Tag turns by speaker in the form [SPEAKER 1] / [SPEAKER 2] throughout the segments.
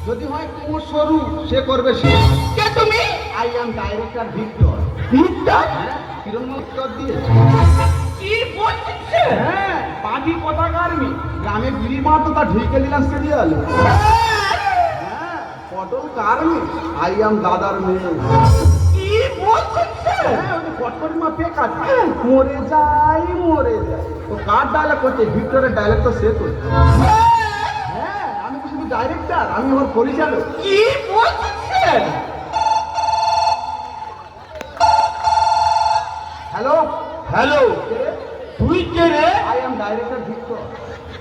[SPEAKER 1] যদি হয় কুমোর সরু সে করবে সে।
[SPEAKER 2] কে তুমি?
[SPEAKER 1] I am director Victor.
[SPEAKER 2] Victor?
[SPEAKER 1] হ্যাঁ, কিরণময় উত্তর দিয়েছে।
[SPEAKER 2] কি বলছিস?
[SPEAKER 1] হ্যাঁ, পার্টি পতাকা আর্মি গ্রামে বিড়ি মারতো তা ঢুকে দিলাম সিরিয়ালে। হ্যাঁ, পটল কার্মি আই এম দাদার মেয়ে।
[SPEAKER 2] কি বলছিস?
[SPEAKER 1] হ্যাঁ, ওই পটকরি মা পেক আছে। মরে যাই মরে যাই। তো কার ডায়লগ করছে? ভিক্টরের ডায়লগ তো সে করছে। হ্যাঁ, আমি তো শুধু ডাইরেক্টর, আমি ওর পরিচালক।
[SPEAKER 2] কি বলছিস?
[SPEAKER 1] হ্যালো,
[SPEAKER 2] হ্যালো, তুই কে রে?
[SPEAKER 1] I am director Victor.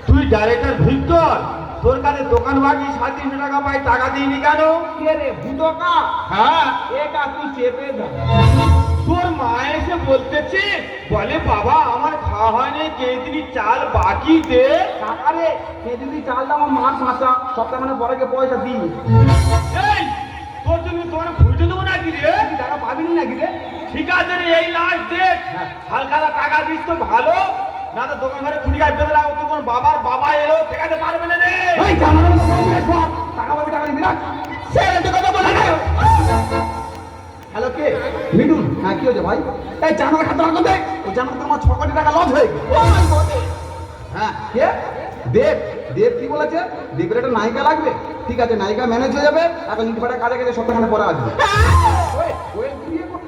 [SPEAKER 2] তুই ডাইরেক্টর ভিক্টর? তোর কাছে দোকান বাকি 350 টাকা পাই, টাকা দিইনি কেন?
[SPEAKER 1] কে রে ভুতকা?
[SPEAKER 2] হ্যাঁ,
[SPEAKER 1] একা তুই চেপে দা।
[SPEAKER 2] তোর মা এসে বলতেছে, বলে বাবা আমার খাওয়া হয়নি, কেজিনি চাল বাকি দে।
[SPEAKER 1] টাকা রে, সে যদি চাল দাম মাছ ভাষা সপ্তাহ মানে পরে গিয়ে পয়সা দিই।
[SPEAKER 2] এই, তোর জন্য তোমার ভুলতে দেবো নাকি রে?
[SPEAKER 1] তুই টাকা পাবিনি নাকি রে?
[SPEAKER 2] ঠিক আছে রে, এই লাস্ট ডেট। হালকা টাকা দিস তো ভালো, না তো দোকান ঘরে খুঁটি গাছ বেঁধে লাগো। তোর বাবার বাবা এলো, ঠেকাতে পারবে না রে।
[SPEAKER 1] এই জানার মতো টাকা পাবি, টাকা দিবি না।
[SPEAKER 2] সেটা কথা বলে না।
[SPEAKER 1] হ্যালো, কে? মিঠুন? হ্যাঁ, কি হয়েছে ভাই? এই জানার খাতা রাখো দে। ওই জানার তোমার 6 কোটি টাকা লস হয়ে গেছে। হ্যাঁ, কে? দেব। দেব কি বলেছে? দেবের একটা নায়িকা লাগবে। ঠিক আছে, নায়িকা ম্যানেজ হয়ে যাবে। এখন ইট ভাটা কাজে গেছে, সপ্তাহখানে পরে আসবে। ওই বিয়ে করতে